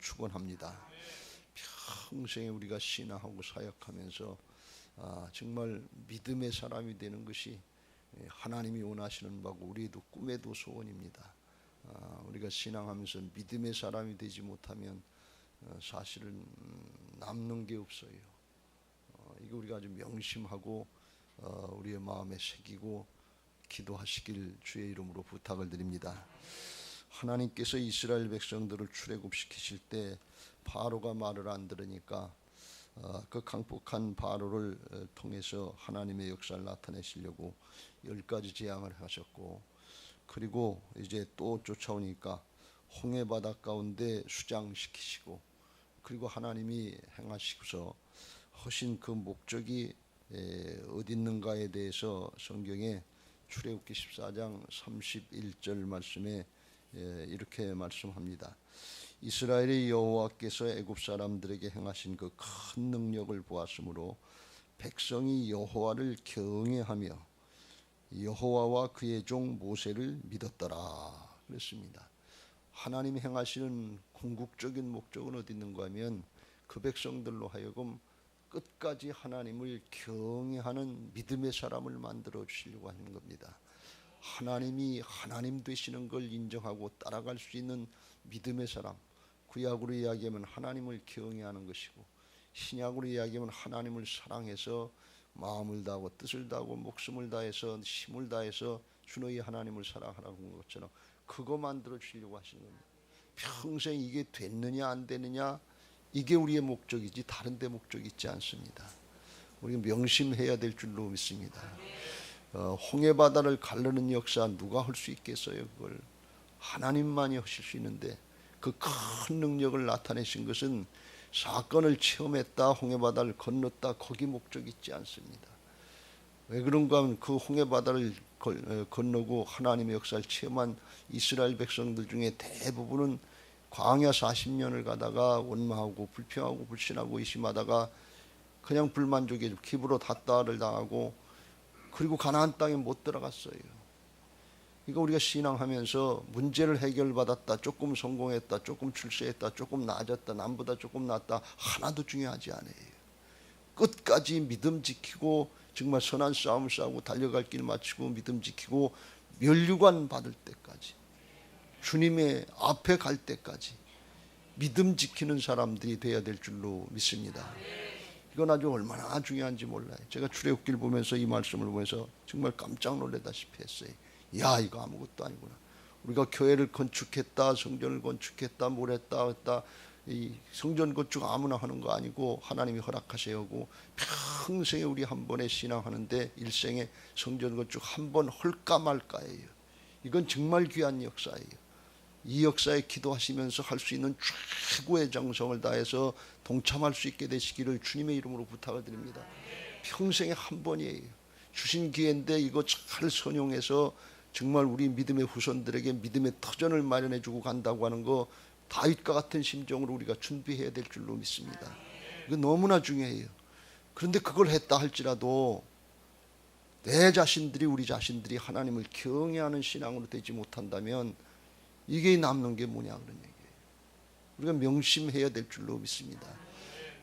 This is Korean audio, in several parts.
축원합니다. 평생에 우리가 신앙하고 사역하면서 정말 믿음의 사람이 되는 것이 하나님이 원하시는 바고 우리도 꿈에도 소원입니다. 우리가 신앙하면서 믿음의 사람이 되지 못하면 사실은 남는 게 없어요. 이거 우리가 아주 명심하고 우리의 마음에 새기고 기도하시길 주의 이름으로 부탁을 드립니다. 하나님께서 이스라엘 백성들을 출애굽시키실 때 바로가 말을 안 들으니까 그 강폭한 바로를 통해서 하나님의 역사를 나타내시려고 10가지 재앙을 하셨고, 그리고 이제 또 쫓아오니까 홍해 바다 가운데 수장시키시고, 그리고 하나님이 행하시고서 하신 그 목적이 어디 있는가에 대해서 성경에 출애굽기 14장 31절 말씀에 이렇게 말씀합니다. 이스라엘의 여호와께서 애굽 사람들에게 행하신 그 큰 능력을 보았으므로 백성이 여호와를 경외하며 여호와와 그의 종 모세를 믿었더라 그랬습니다. 하나님이 행하시는 궁극적인 목적은 어디 있는가 하면 그 백성들로 하여금 끝까지 하나님을 경외하는 믿음의 사람을 만들어 주시려고 하는 겁니다. 하나님이 하나님 되시는 걸 인정하고 따라갈 수 있는 믿음의 사람, 구약으로 이야기하면 하나님을 경외하는 것이고, 신약으로 이야기하면 하나님을 사랑해서 마음을 다하고 뜻을 다하고 목숨을 다해서 힘을 다해서 주 너희 하나님을 사랑하라고 한 것처럼 그거 만들어 주시려고 하시는 겁니다. 평생 이게 됐느냐 안 되느냐 이게 우리의 목적이지 다른 데 목적이 있지 않습니다. 우리가 명심해야 될 줄로 믿습니다. 홍해 바다를 가르는 역사 누가 할 수 있겠어요? 그걸 하나님만이 하실 수 있는데 그 큰 능력을 나타내신 것은 사건을 체험했다, 홍해 바다를 건넜다, 거기 목적이 있지 않습니다. 왜 그런가 하면 그 홍해 바다를 건너고 하나님의 역사를 체험한 이스라엘 백성들 중에 대부분은 광야 40년을 가다가 원망하고 불평하고 불신하고 의심하다가 그냥 불만족에 기브로 닷다를 당하고 그리고 가나안 땅에 못 들어갔어요. 그러니까 우리가 신앙하면서 문제를 해결받았다, 조금 성공했다, 조금 출세했다, 조금 나아졌다, 남보다 조금 낫다, 하나도 중요하지 않아요. 끝까지 믿음 지키고 정말 선한 싸움을 싸우고 달려갈 길 마치고 믿음 지키고 면류관 받을 때까지, 주님의 앞에 갈 때까지 믿음 지키는 사람들이 되어야 될 줄로 믿습니다. 이건 아주 얼마나 중요한지 몰라요. 제가 출애굽기를 보면서 이 말씀을 보면서 정말 깜짝 놀라다시피 했어요. 야, 이거 아무것도 아니구나. 우리가 교회를 건축했다, 성전을 건축했다, 뭘 했다, 이 성전 건축 아무나 하는 거 아니고 하나님이 허락하셔야 하고, 평생에 우리 한 번에 신앙하는데 일생에 성전 건축 한 번 할까 말까예요. 이건 정말 귀한 역사예요. 이 역사에 기도하시면서 할 수 있는 최고의 정성을 다해서 동참할 수 있게 되시기를 주님의 이름으로 부탁을 드립니다. 평생에 한 번이에요. 주신 기회인데 이거 잘 선용해서 정말 우리 믿음의 후손들에게 믿음의 터전을 마련해 주고 간다고 하는 거 다윗과 같은 심정으로 우리가 준비해야 될 줄로 믿습니다. 이거 너무나 중요해요. 그런데 그걸 했다 할지라도 내 자신들이, 우리 자신들이 하나님을 경외하는 신앙으로 되지 못한다면 이게 남는 게 뭐냐 그런 얘기예요. 우리가 명심해야 될 줄로 믿습니다.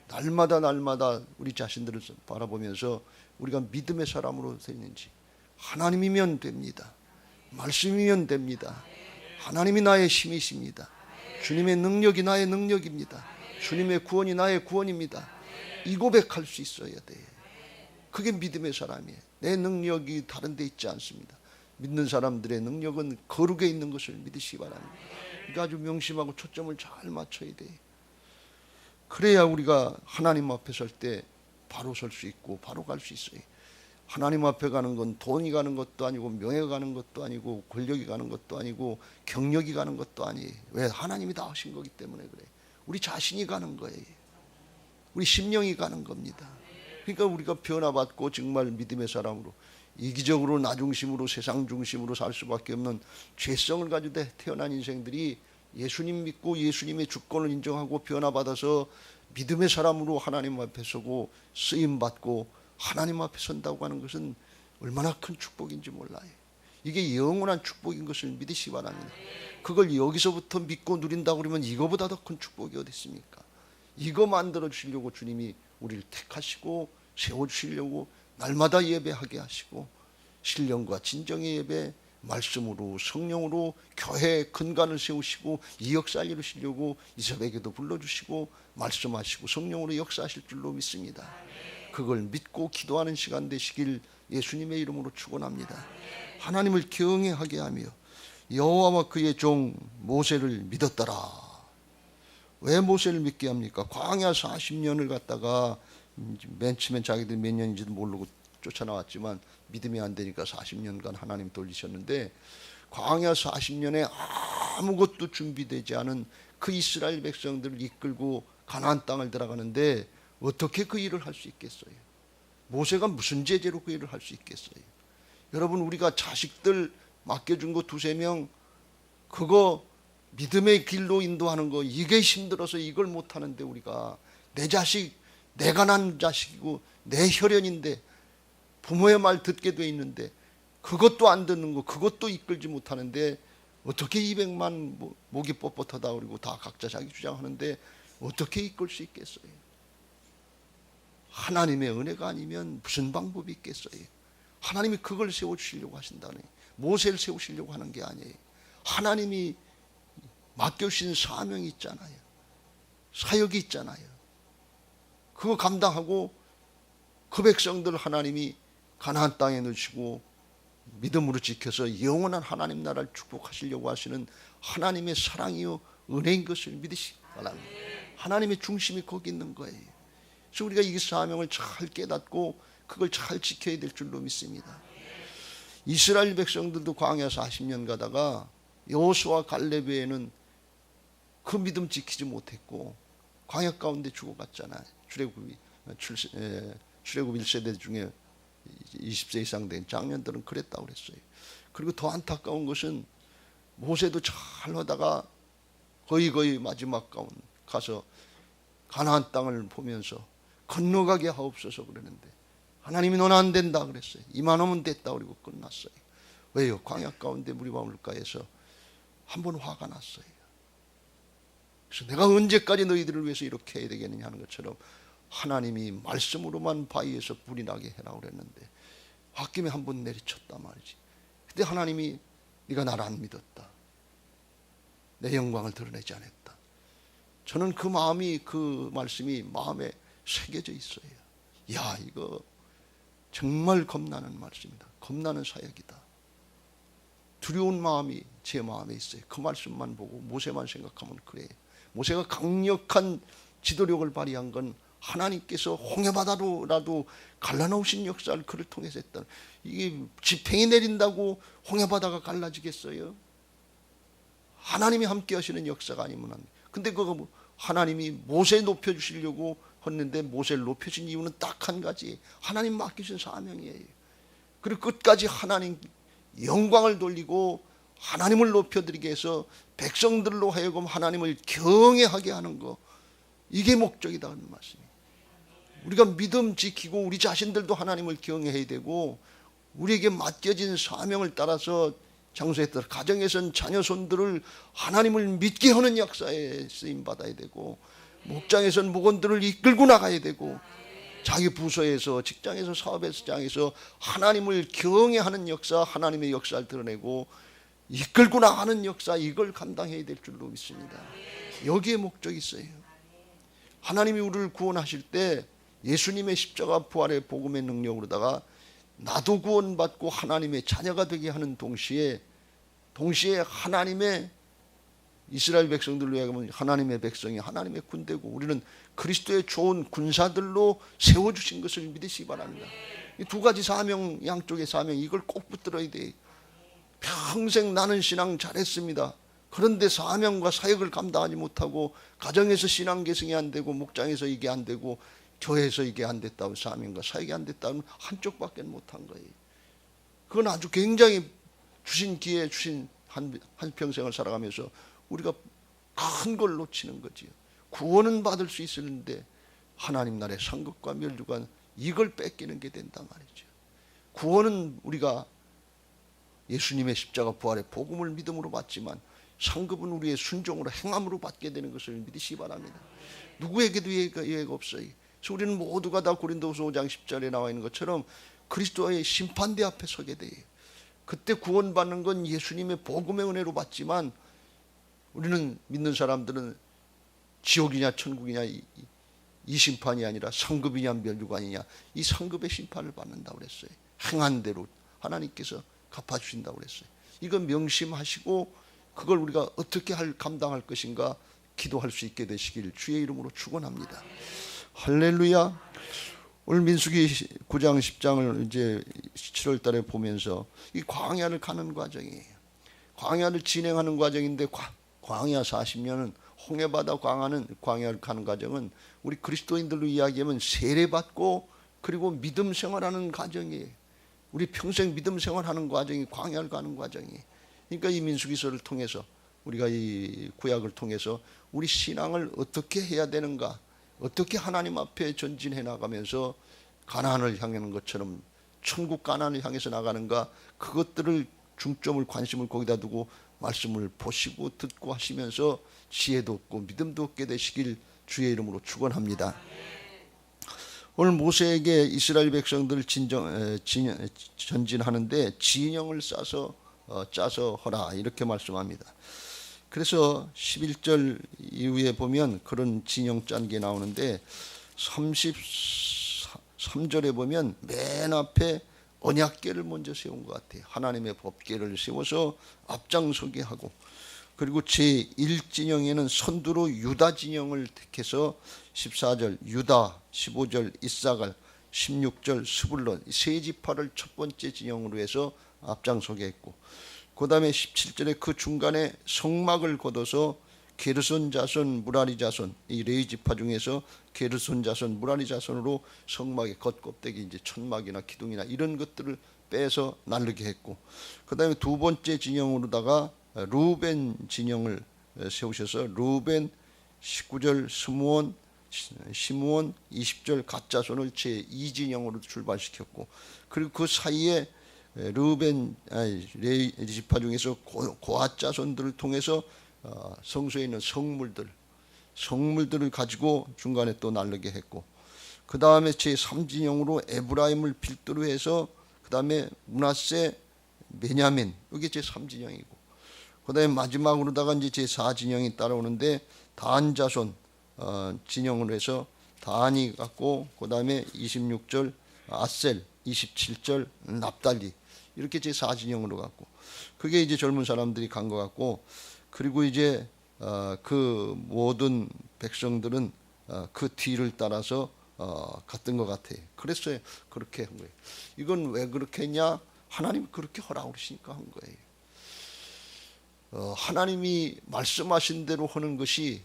날마다 우리 자신들을 바라보면서 우리가 믿음의 사람으로 되는지, 하나님이면 됩니다. 말씀이면 됩니다. 하나님이 나의 힘이십니다. 주님의 능력이 나의 능력입니다. 주님의 구원이 나의 구원입니다. 이 고백할 수 있어야 돼. 그게 믿음의 사람이에요. 내 능력이 다른 데 있지 않습니다. 믿는 사람들의 능력은 거룩에 있는 것을 믿으시기 바랍니다. 그러니까 아주 명심하고 초점을 잘 맞춰야 돼요. 그래야 우리가 하나님 앞에 설 때 바로 설 수 있고 바로 갈 수 있어요. 하나님 앞에 가는 건 돈이 가는 것도 아니고 명예가 가는 것도 아니고 권력이 가는 것도 아니고 경력이 가는 것도 아니에요. 왜? 하나님이 다 하신 거기 때문에 그래. 우리 자신이 가는 거예요. 우리 심령이 가는 겁니다. 그러니까 우리가 변화받고 정말 믿음의 사람으로, 이기적으로 나 중심으로 세상 중심으로 살 수밖에 없는 죄성을 가지고 태어난 인생들이 예수님 믿고 예수님의 주권을 인정하고 변화받아서 믿음의 사람으로 하나님 앞에 서고 쓰임받고 하나님 앞에 선다고 하는 것은 얼마나 큰 축복인지 몰라요. 이게 영원한 축복인 것을 믿으시기 바랍니다. 그걸 여기서부터 믿고 누린다고 그러면 이거보다 더 큰 축복이 어디 있습니까? 이거 만들어 주시려고 주님이 우리를 택하시고 세워주시려고 날마다 예배하게 하시고 신령과 진정의 예배, 말씀으로 성령으로 교회 근간을 세우시고 이 역사를 이루시려고 이 새벽에도 불러주시고 말씀하시고 성령으로 역사하실 줄로 믿습니다. 그걸 믿고 기도하는 시간 되시길 예수님의 이름으로 축원합니다. 하나님을 경외하게 하며 여호와와 그의 종 모세를 믿었더라. 왜 모세를 믿게 합니까? 광야 40년을 갖다가 맨 처음엔 자기들 몇 년인지도 모르고 쫓아나왔지만 믿음이 안 되니까 40년간 하나님 돌리셨는데 광야 40년에 아무것도 준비되지 않은 그 이스라엘 백성들을 이끌고 가나안 땅을 들어가는데 어떻게 그 일을 할 수 있겠어요? 모세가 무슨 제재로 그 일을 할 수 있겠어요? 여러분, 우리가 자식들 맡겨준 거 두세 명 그거 믿음의 길로 인도하는 거 이게 힘들어서 이걸 못하는데 우리가 내 자식, 내가 난 자식이고 내 혈연인데 부모의 말 듣게 돼 있는데 그것도 안 듣는 거, 그것도 이끌지 못하는데 어떻게 200만 목이 뻣뻣하다 그러고 다 각자 자기 주장하는데 어떻게 이끌 수 있겠어요? 하나님의 은혜가 아니면 무슨 방법이 있겠어요? 하나님이 그걸 세워주시려고 하신다네. 모세를 세우시려고 하는 게 아니에요. 하나님이 맡겨주신 사명이 있잖아요. 사역이 있잖아요. 그거 감당하고 그 백성들 하나님이 가나안 땅에 넣으시고 믿음으로 지켜서 영원한 하나님 나라를 축복하시려고 하시는 하나님의 사랑이요 은혜인 것을 믿으시기 바랍니다. 하나님의 중심이 거기 있는 거예요. 그래서 우리가 이 사명을 잘 깨닫고 그걸 잘 지켜야 될 줄로 믿습니다. 이스라엘 백성들도 광야 40년 가다가 여호수아 갈렙에는 그 믿음 지키지 못했고 광야 가운데 죽어갔잖아요. 출애굽 1세대 중에 20세 이상 된 장년들은 그랬다고 그랬어요. 그리고 더 안타까운 것은 모세도 잘 하다가 거의 마지막 가운 가서 가나안 땅을 보면서 건너가게 하옵소서 그러는데 하나님이 너는 안 된다 그랬어요. 이만 오면 됐다 그리고 끝났어요. 왜요? 광야 가운데 무리바물가에서 한번 화가 났어요. 그래서 내가 언제까지 너희들을 위해서 이렇게 해야 되겠느냐 하는 것처럼 하나님이 말씀으로만 바위에서 불이 나게 해라 그랬는데 홧김에 한번 내리쳤단 말이지. 근데 하나님이 네가 나를 안 믿었다. 내 영광을 드러내지 않았다. 저는 그 마음이, 그 말씀이 마음에 새겨져 있어요. 야, 이거 정말 겁나는 말씀이다. 겁나는 사역이다. 두려운 마음이 제 마음에 있어요. 그 말씀만 보고 모세만 생각하면 그래. 모세가 강력한 지도력을 발휘한 건 하나님께서 홍해바다로라도 갈라놓으신 역사를 그를 통해서 했다. 이게 지팽이 내린다고 홍해바다가 갈라지겠어요? 하나님이 함께 하시는 역사가 아니면 안 돼. 근데 그거 하나님이 모세 높여주시려고 했는데 모세를 높여준 이유는 딱 한 가지. 하나님 맡기신 사명이에요. 그리고 끝까지 하나님 영광을 돌리고 하나님을 높여드리게 해서 백성들로 하여금 하나님을 경외하게 하는 거, 이게 목적이다는 말씀이에요. 우리가 믿음 지키고 우리 자신들도 하나님을 경외해야 되고 우리에게 맡겨진 사명을 따라서 장소에 따라 가정에선 자녀 손들을 하나님을 믿게 하는 역사에 쓰임받아야 되고 목장에선 목원들을 이끌고 나가야 되고 자기 부서에서 직장에서 사업장에서 하나님을 경외하는 역사, 하나님의 역사를 드러내고 이끌고 나가는 역사, 이걸 감당해야 될 줄로 믿습니다. 여기에 목적이 있어요. 하나님이 우리를 구원하실 때 예수님의 십자가 부활의 복음의 능력으로다가 나도 구원받고 하나님의 자녀가 되게 하는 동시에 하나님의 이스라엘 백성들로 하여금 하나님의 백성이 하나님의 군대고 우리는 그리스도의 좋은 군사들로 세워주신 것을 믿으시기 바랍니다. 이 두 가지 사명, 양쪽의 사명, 이걸 꼭 붙들어야 돼. 평생 나는 신앙 잘했습니다. 그런데 사명과 사역을 감당하지 못하고 가정에서 신앙 계승이 안 되고 목장에서 이게 안 되고 교회에서 이게 안 됐다고 사명과 사역이 안 됐다면 한쪽밖에 못한 거예요. 그건 아주 굉장히 주신 기회, 주신 한평생을 살아가면서 우리가 큰 걸 놓치는 거지요. 구원은 받을 수 있었는데 하나님 나라의 상급과 멸류관 이걸 뺏기는 게 된단 말이죠. 구원은 우리가 예수님의 십자가 부활의 복음을 믿음으로 받지만 상급은 우리의 순종으로 행함으로 받게 되는 것을 믿으시기 바랍니다. 누구에게도 예외가 없어요. 그래서 우리는 모두가 다 고린도후서 5장 10절에 나와 있는 것처럼 그리스도의 심판대 앞에 서게 돼요. 그때 구원받는 건 예수님의 복음의 은혜로 받지만 우리는 믿는 사람들은 지옥이냐 천국이냐 이 심판이 아니라 상급이냐 멸류관이냐 이 상급의 심판을 받는다고 그랬어요. 행한 대로 하나님께서 갚아주신다고 그랬어요. 이건 명심하시고 그걸 우리가 어떻게 감당할 것인가 기도할 수 있게 되시길 주의 이름으로 축원합니다. 할렐루야. 오늘 민수기 9장 10장을 이제 7월 달에 보면서 이 광야를 가는 과정이에요. 광야를 진행하는 과정인데 광야 40년은 홍해바다 광야를 가는 과정은 우리 그리스도인들로 이야기하면 세례받고 그리고 믿음 생활하는 과정이에요. 우리 평생 믿음 생활하는 과정이 광야를 가는 과정이에요. 그러니까 이 민수기서를 통해서 우리가 이 구약을 통해서 우리 신앙을 어떻게 해야 되는가, 어떻게 하나님 앞에 전진해 나가면서 가나안을 향하는 것처럼 천국 가나안을 향해서 나가는가, 그것들을 중점을 관심을 거기다 두고 말씀을 보시고 듣고 하시면서 지혜도 얻고 믿음도 얻게 되시길 주의 이름으로 축원합니다. 오늘 모세에게 이스라엘 백성들을 전진하는데 진영을 짜서 허라 이렇게 말씀합니다. 그래서 11절 이후에 보면 그런 진영 짠 게 나오는데 33절에 보면 맨 앞에 언약궤를 먼저 세운 것 같아요. 하나님의 법궤를 세워서 앞장서게 하고, 그리고 제1진영에는 선두로 유다 진영을 택해서 14절 유다, 15절 이사갈, 16절 스불론 세 지파를 첫 번째 진영으로 해서 앞장서게 했고, 그 다음에 17절에 그 중간에 성막을 걷어서 게르손 자손, 무라리 자손, 이 레위 지파 중에서 게르손 자손, 무라리 자손으로 성막의 겉껍데기 이제 천막이나 기둥이나 이런 것들을 빼서 나르게 했고, 그 다음에 두 번째 진영으로다가 루벤 진영을 세우셔서 루벤 19절 스므온, 시므온 20절 갓 자손을 제2진영으로 출발시켰고, 그리고 그 사이에 루벤 레위 지파 중에서 고앗 자손들을 통해서 성소에 있는 성물들을 가지고 중간에 또 나르게 했고, 그 다음에 제3진영으로 에브라임을 필두로 해서 그 다음에 므낫세, 베냐민 이게 제3진영이고, 그 다음에 마지막으로다가 이제 제4진영이 따라오는데 단 자손 진영으로 해서 단이 갖고, 그 다음에 26절 아셀, 27절 납달리 이렇게 제4진영으로 갔고, 그게 이제 젊은 사람들이 간 것 같고, 그리고 이제 그 모든 백성들은 그 뒤를 따라서 갔던 것 같아요. 그랬어요. 그렇게 한 거예요. 이건 왜 그렇게 했냐? 하나님이 그렇게 허락하시니까 한 거예요. 하나님이 말씀하신 대로 하는 것이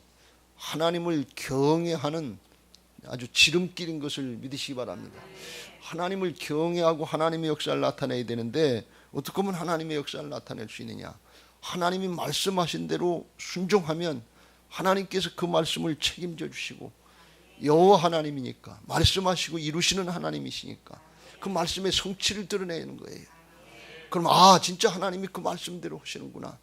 하나님을 경외하는 아주 지름길인 것을 믿으시기 바랍니다. 하나님을 경외하고 하나님의 역사를 나타내야 되는데 어떻게 하면 하나님의 역사를 나타낼 수 있느냐? 하나님이 말씀하신 대로 순종하면 하나님께서 그 말씀을 책임져 주시고, 여호와 하나님이니까 말씀하시고 이루시는 하나님이시니까 그 말씀의 성취를 드러내는 거예요. 그럼 진짜 하나님이 그 말씀대로 하시는구나.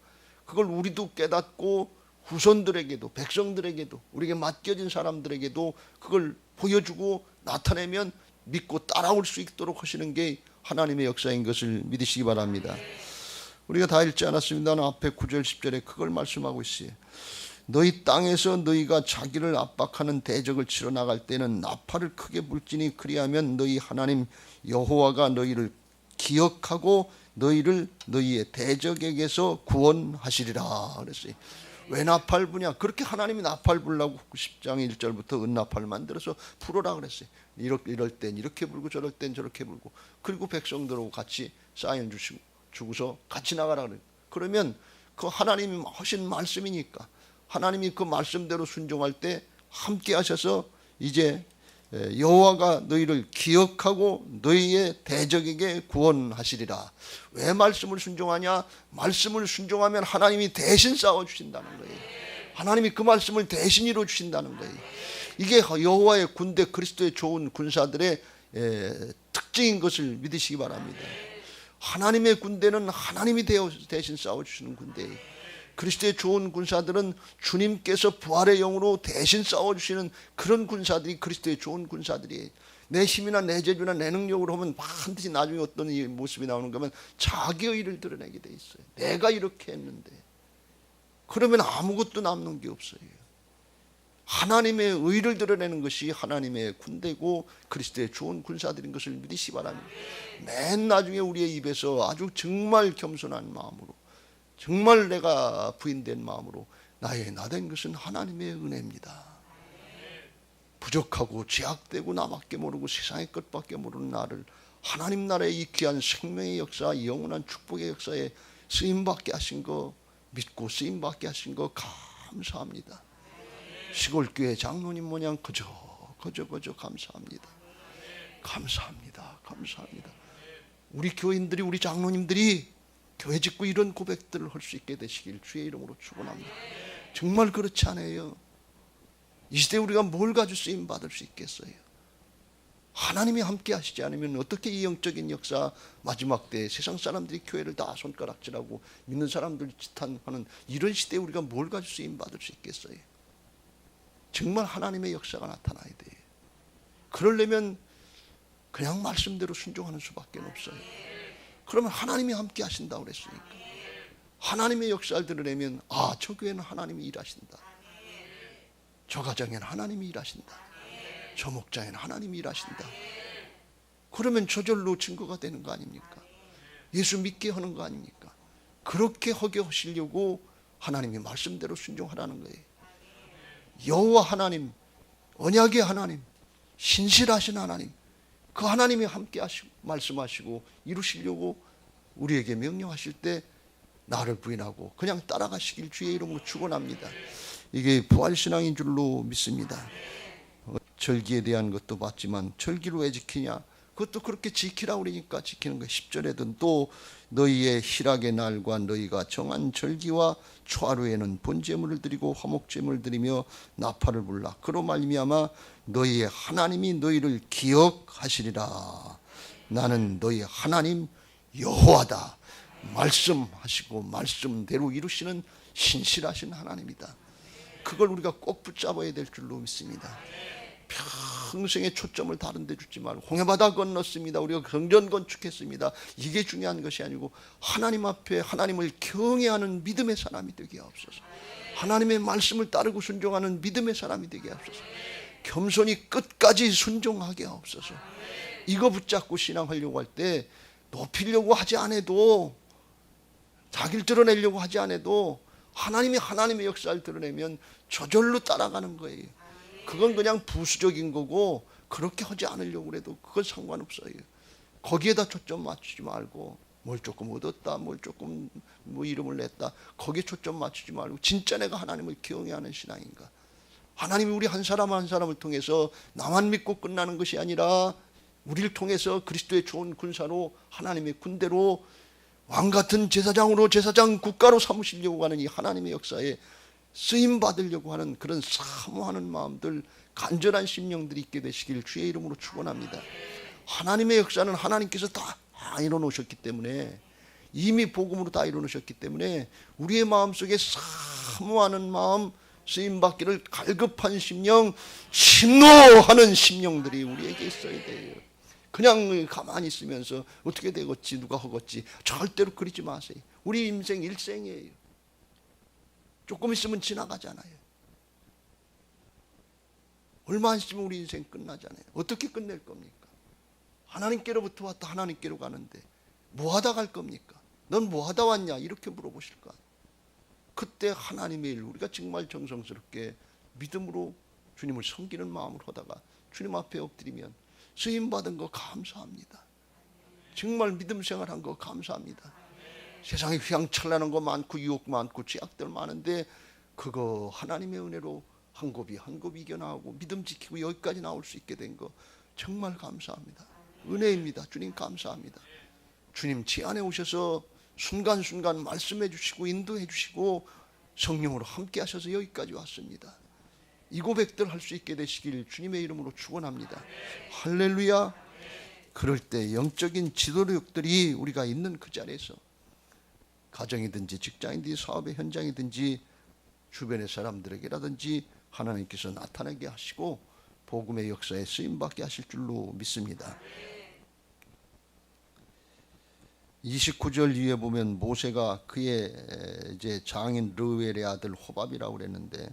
그걸 우리도 깨닫고 후손들에게도 백성들에게도 우리에게 맡겨진 사람들에게도 그걸 보여주고 나타내면 믿고 따라올 수 있도록 하시는 게 하나님의 역사인 것을 믿으시기 바랍니다. 우리가 다 읽지 않았습니다만 앞에 9절 10절에 그걸 말씀하고 있어요. 너희 땅에서 너희가 자기를 압박하는 대적을 치러 나갈 때는 나팔을 크게 불지니 그리하면 너희 하나님 여호와가 너희를 기억하고 너희를 너희의 대적에게서 구원하시리라 그랬어요. 왜 나팔 부냐? 그렇게 하나님이 나팔 불라고 10장 1절부터 은나팔 만들어서 불어라 그랬어요. 이럴 땐 이렇게 불고 저럴 땐 저렇게 불고, 그리고 백성들하고 같이 사인 주고서 같이 나가라 그래요. 그러면 그 하나님이 하신 말씀이니까 하나님이 그 말씀대로 순종할 때 함께 하셔서 이제 여호와가 너희를 기억하고 너희의 대적에게 구원하시리라. 왜 말씀을 순종하냐? 말씀을 순종하면 하나님이 대신 싸워주신다는 거예요. 하나님이 그 말씀을 대신 이루어주신다는 거예요. 이게 여호와의 군대, 그리스도의 좋은 군사들의 특징인 것을 믿으시기 바랍니다. 하나님의 군대는 하나님이 대신 싸워주시는 군대예요. 그리스도의 좋은 군사들은 주님께서 부활의 영으로 대신 싸워주시는 그런 군사들이 그리스도의 좋은 군사들이에요. 내 힘이나 내 재주나 내 능력으로 하면 반드시 나중에 어떤 이 모습이 나오는 거면 자기의 의를 드러내게 돼 있어요. 내가 이렇게 했는데. 그러면 아무것도 남는 게 없어요. 하나님의 의를 드러내는 것이 하나님의 군대고 그리스도의 좋은 군사들인 것을 믿으시 바랍니다. 맨 나중에 우리의 입에서 아주 정말 겸손한 마음으로, 정말 내가 부인된 마음으로 나의 나된 것은 하나님의 은혜입니다. 부족하고 죄악되고 나밖에 모르고 세상의 것밖에 모르는 나를 하나님 나라의 이 귀한 생명의 역사, 영원한 축복의 역사에 쓰임받게 하신 거 믿고 쓰임받게 하신 거 감사합니다. 시골교회 장로님 모양 그저 감사합니다. 감사합니다. 우리 교인들이, 우리 장로님들이 교회 짓고 이런 고백들을 할 수 있게 되시길 주의 이름으로 축원합니다. 정말 그렇지 않아요? 이 시대에 우리가 뭘 가지고 쓰임 받을 수 있겠어요? 하나님이 함께 하시지 않으면 어떻게 이 영적인 역사 마지막 때 세상 사람들이 교회를 다 손가락질하고 믿는 사람들 지탄하는 이런 시대에 우리가 뭘 가지고 쓰임 받을 수 있겠어요? 정말 하나님의 역사가 나타나야 돼요. 그러려면 그냥 말씀대로 순종하는 수밖에 없어요. 그러면 하나님이 함께 하신다고 그랬으니까 하나님의 역사를 드러내면 저 교회는 하나님이 일하신다. 저 가정에는 하나님이 일하신다. 저 목장에는 하나님이 일하신다. 그러면 저절로 증거가 되는 거 아닙니까? 예수 믿게 하는 거 아닙니까? 그렇게 하게 하시려고 하나님이 말씀대로 순종하라는 거예요. 여호와 하나님, 언약의 하나님, 신실하신 하나님, 그 하나님이 함께 하시고 말씀하시고 이루시려고 우리에게 명령하실 때 나를 부인하고 그냥 따라가시길 주의 이름으로 축원합니다. 이게 부활신앙인 줄로 믿습니다. 절기에 대한 것도 봤지만 절기를 왜 지키냐? 그것도 그렇게 지키라고 그러니까 지키는 거예요. 10절에든 또 너희의 희락의 날과 너희가 정한 절기와 초하루에는 번제물을 드리고 화목제물을 드리며 나팔을 불라. 그로 말미암아 너희의 하나님이 너희를 기억하시리라. 나는 너희 하나님 여호와다. 말씀하시고 말씀대로 이루시는 신실하신 하나님이다. 그걸 우리가 꼭 붙잡아야 될 줄로 믿습니다. 평생의 초점을 다른 데 주지 말고 홍해바다 건넜습니다. 우리가 성전 건축했습니다. 이게 중요한 것이 아니고 하나님 앞에 하나님을 경외하는 믿음의 사람이 되게 하옵소서. 하나님의 말씀을 따르고 순종하는 믿음의 사람이 되게 하옵소서. 겸손히 끝까지 순종하게 하옵소서. 이거 붙잡고 신앙하려고 할 때 높이려고 하지 않아도, 자기를 드러내려고 하지 않아도 하나님이 하나님의 역사를 드러내면 저절로 따라가는 거예요. 그건 그냥 부수적인 거고 그렇게 하지 않으려고 해도 그건 상관없어요. 거기에다 초점 맞추지 말고 뭘 조금 얻었다, 뭘 조금 이름을 냈다, 거기에 초점 맞추지 말고 진짜 내가 하나님을 경외하는 신앙인가? 하나님이 우리 한 사람 한 사람을 통해서 나만 믿고 끝나는 것이 아니라 우리를 통해서 그리스도의 좋은 군사로 하나님의 군대로 왕같은 제사장으로 제사장 국가로 삼으시려고 하는 이 하나님의 역사에 쓰임 받으려고 하는 그런 사모하는 마음들, 간절한 심령들이 있게 되시길 주의 이름으로 축원합니다. 하나님의 역사는 하나님께서 다 이뤄놓으셨기 때문에, 이미 복음으로 다 이뤄놓으셨기 때문에 우리의 마음속에 사모하는 마음, 쓰임 받기를 갈급한 심령, 침노하는 심령들이 우리에게 있어야 돼요. 그냥 가만히 있으면서 어떻게 되겠지, 누가 하겠지, 절대로 그러지 마세요. 우리 인생 일생이에요. 조금 있으면 지나가잖아요. 얼마 안 있으면 우리 인생 끝나잖아요. 어떻게 끝낼 겁니까? 하나님께로부터 왔다 하나님께로 가는데 뭐 하다 갈 겁니까? 넌 뭐 하다 왔냐? 이렇게 물어보실 거 아니에요. 그때 하나님의 일, 우리가 정말 정성스럽게 믿음으로 주님을 섬기는 마음으로 하다가 주님 앞에 엎드리면 쓰임받은 거 감사합니다. 정말 믿음 생활한 거 감사합니다. 세상에 휘황찬란한 거 많고 유혹 많고 죄악들 많은데 그거 하나님의 은혜로 한 곱이 한 곱이 이겨나오고 믿음 지키고 여기까지 나올 수 있게 된 거 정말 감사합니다. 은혜입니다. 주님 감사합니다. 주님 제 안에 오셔서 순간순간 말씀해 주시고 인도해 주시고 성령으로 함께 하셔서 여기까지 왔습니다. 이 고백들 할 수 있게 되시길 주님의 이름으로 축원합니다. 할렐루야. 그럴 때 영적인 지도력들이 우리가 있는 그 자리에서 가정이든지 직장이든지 사업의 현장이든지 주변의 사람들에게라든지 하나님께서 나타나게 하시고 복음의 역사에 쓰임받게 하실 줄로 믿습니다. 29절 뒤에 보면 모세가 그의 이제 장인 르웰의 아들 호밥이라고 그랬는데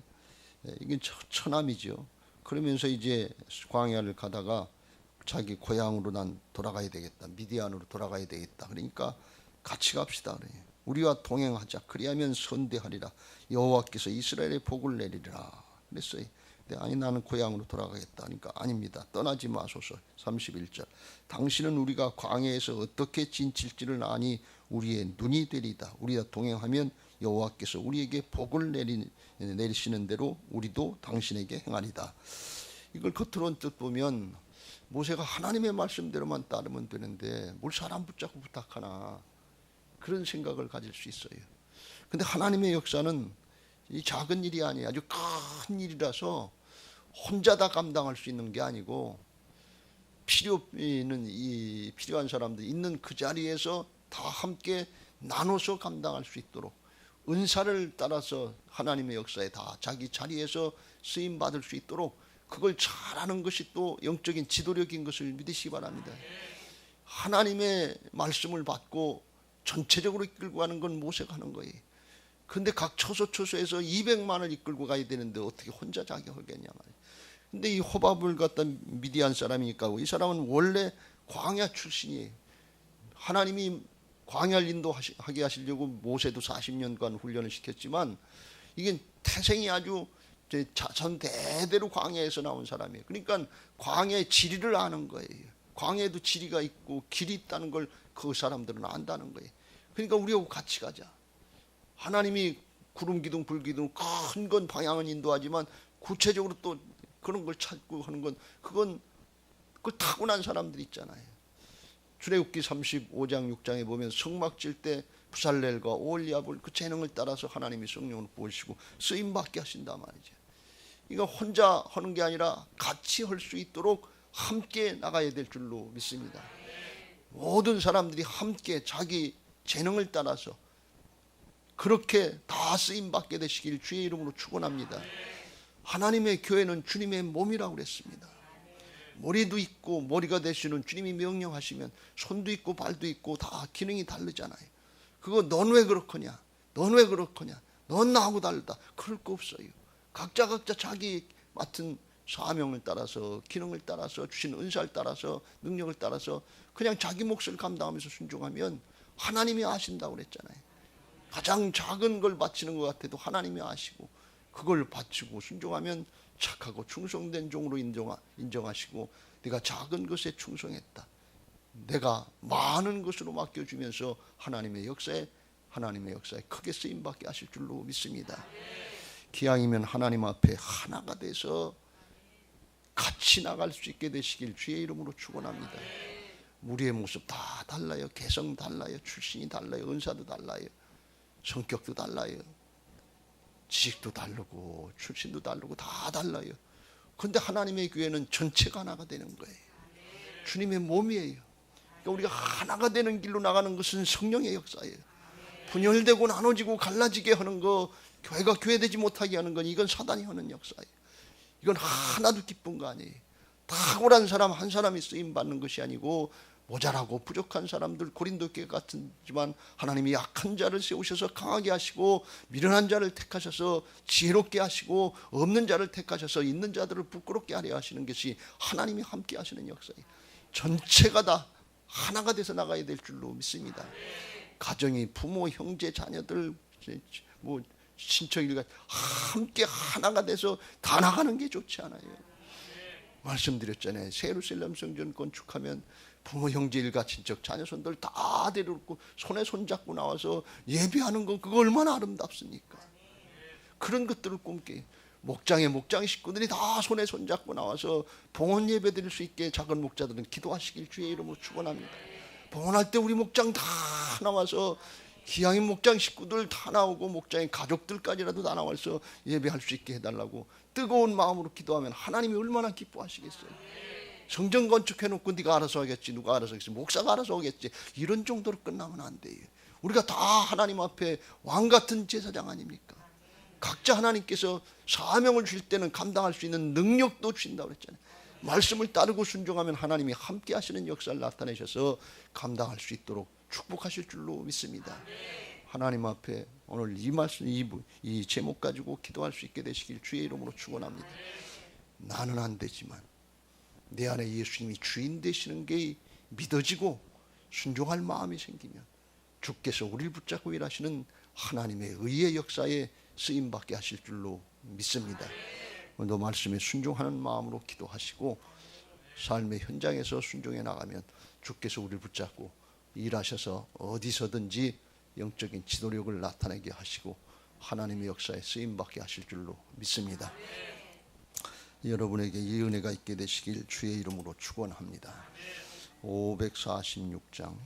이게 처남이죠. 그러면서 이제 광야를 가다가 자기 고향으로 난 돌아가야 되겠다. 미디안으로 돌아가야 되겠다. 그러니까 같이 갑시다. 그래요. 우리와 동행하자. 그리하면 선대하리라. 여호와께서 이스라엘의 복을 내리리라. 그랬어요. 근데 아니 나는 고향으로 돌아가겠다. 그러니까 아닙니다. 떠나지 마소서. 31절. 당신은 우리가 광야에서 어떻게 진칠지를 아니 우리의 눈이 되리다. 우리와 동행하면 여호와께서 우리에게 복을 내리시는 대로 우리도 당신에게 행하리다. 이걸 겉으로는 뜻 보면 모세가 하나님의 말씀대로만 따르면 되는데 뭘 사람 붙잡고 부탁하나 그런 생각을 가질 수 있어요. 근데 하나님의 역사는 이 작은 일이 아니에요. 아주 큰 일이라서 혼자 다 감당할 수 있는 게 아니고 필요한 사람들 있는 그 자리에서 다 함께 나눠서 감당할 수 있도록 은사를 따라서 하나님의 역사에 다 자기 자리에서 쓰임 받을 수 있도록 그걸 잘하는 것이 또 영적인 지도력인 것을 믿으시기 바랍니다. 하나님의 말씀을 받고 전체적으로 이끌고 가는 건 모세가 하는 거예요. 근데 각 처소처소에서 200만을 이끌고 가야 되는데 어떻게 혼자 자기 하겠냐 말이에요. 근데 이 호밥을 갖다 미디안 사람이니까 이 사람은 원래 광야 출신이에요. 하나님이 광야를 인도하게 하시려고 모세도 40년간 훈련을 시켰지만 이게 태생이 아주 자손 대대로 광야에서 나온 사람이에요. 그러니까 광야의 지리를 아는 거예요. 광야에도 지리가 있고 길이 있다는 걸 그 사람들은 안다는 거예요. 그러니까 우리하고 같이 가자. 하나님이 구름 기둥 불 기둥 큰 건 방향은 인도하지만 구체적으로 또 그런 걸 찾고 하는 건 그건 타고난 사람들 있잖아요. 출애굽기 35장 6장에 보면 성막 질 때 부살렐과 오홀리압을 그 재능을 따라서 하나님이 성령을 부으시고 쓰임 받게 하신단 말이죠. 이거 혼자 하는 게 아니라 같이 할 수 있도록 함께 나가야 될 줄로 믿습니다. 모든 사람들이 함께 자기 재능을 따라서 그렇게 다 쓰임 받게 되시길 주의 이름으로 축원합니다. 하나님의 교회는 주님의 몸이라고 그랬습니다. 머리도 있고 머리가 되시는 주님이 명령하시면 손도 있고 발도 있고 다 기능이 다르잖아요. 그거 넌 왜 그렇거냐? 넌 왜 그렇거냐? 넌 나하고 다르다. 그럴 거 없어요. 각자 자기 맡은 사명을 따라서 기능을 따라서 주신 은사를 따라서 능력을 따라서 그냥 자기 몫을 감당하면서 순종하면 하나님이 아신다고 그랬잖아요. 가장 작은 걸 바치는 것 같아도 하나님이 아시고 그걸 바치고 순종하면 착하고 충성된 종으로 인정하시고 네가 작은 것에 충성했다. 내가 많은 것으로 맡겨주면서 하나님의 역사에 크게 쓰임받게 하실 줄로 믿습니다. 기왕이면 하나님 앞에 하나가 돼서 같이 나갈 수 있게 되시길 주의 이름으로 축원합니다. 우리의 모습 다 달라요. 개성 달라요. 출신이 달라요. 은사도 달라요. 성격도 달라요. 지식도 다르고 출신도 다르고 다 달라요. 그런데 하나님의 교회는 전체가 하나가 되는 거예요. 주님의 몸이에요. 그러니까 우리가 하나가 되는 길로 나가는 것은 성령의 역사예요. 분열되고 나눠지고 갈라지게 하는 거, 교회가 교회되지 못하게 하는 건 이건 사단이 하는 역사예요. 이건 하나도 기쁜 거 아니에요. 탁월한 사람 한 사람이 쓰임 받는 것이 아니고 모자라고 부족한 사람들 고린도 교회 같지만 하나님이 약한 자를 세우셔서 강하게 하시고 미련한 자를 택하셔서 지혜롭게 하시고 없는 자를 택하셔서 있는 자들을 부끄럽게 하려 하시는 것이 하나님이 함께 하시는 역사예요. 전체가 다 하나가 돼서 나가야 될 줄로 믿습니다. 가정이 부모, 형제, 자녀들, 뭐 친척 일가 함께 하나가 돼서 다 나가는 게 좋지 않아요. 말씀드렸잖아요. 새 예루살렘 성전 건축하면 부모, 형제, 일가, 친척, 자녀, 손들 다 데려오고 손에 손잡고 나와서 예배하는 건 그거 얼마나 아름답습니까? 그런 것들을 꿈깨. 목장 식구들이 다 손에 손잡고 나와서 봉헌 예배 드릴 수 있게 작은 목자들은 기도하시길 주의 이름으로 축원합니다. 봉헌할 때 우리 목장 다 나와서 기왕인 목장 식구들 다 나오고 목장의 가족들까지라도 다 나와서 예배할 수 있게 해달라고 뜨거운 마음으로 기도하면 하나님이 얼마나 기뻐하시겠어요. 성전 건축해놓고 네가 알아서 하겠지, 누가 알아서 하겠지, 목사가 알아서 하겠지, 이런 정도로 끝나면 안 돼요. 우리가 다 하나님 앞에 왕 같은 제사장 아닙니까? 각자 하나님께서 사명을 주실 때는 감당할 수 있는 능력도 주신다고 그랬잖아요. 말씀을 따르고 순종하면 하나님이 함께 하시는 역사를 나타내셔서 감당할 수 있도록 축복하실 줄로 믿습니다. 하나님 앞에 오늘 이 말씀, 이 제목 가지고 기도할 수 있게 되시길 주의 이름으로 축원합니다. 나는 안 되지만 내 안에 예수님이 주인 되시는 게 믿어지고 순종할 마음이 생기면 주께서 우리를 붙잡고 일하시는 하나님의 의의 역사에 쓰임받게 하실 줄로 믿습니다. 오늘도 말씀에 순종하는 마음으로 기도하시고 삶의 현장에서 순종해 나가면 주께서 우리를 붙잡고 일하셔서 어디서든지 영적인 지도력을 나타내게 하시고 하나님의 역사에 쓰임받게 하실 줄로 믿습니다. 여러분에게 이 은혜가 있게 되시길 주의 이름으로 축원합니다. 546장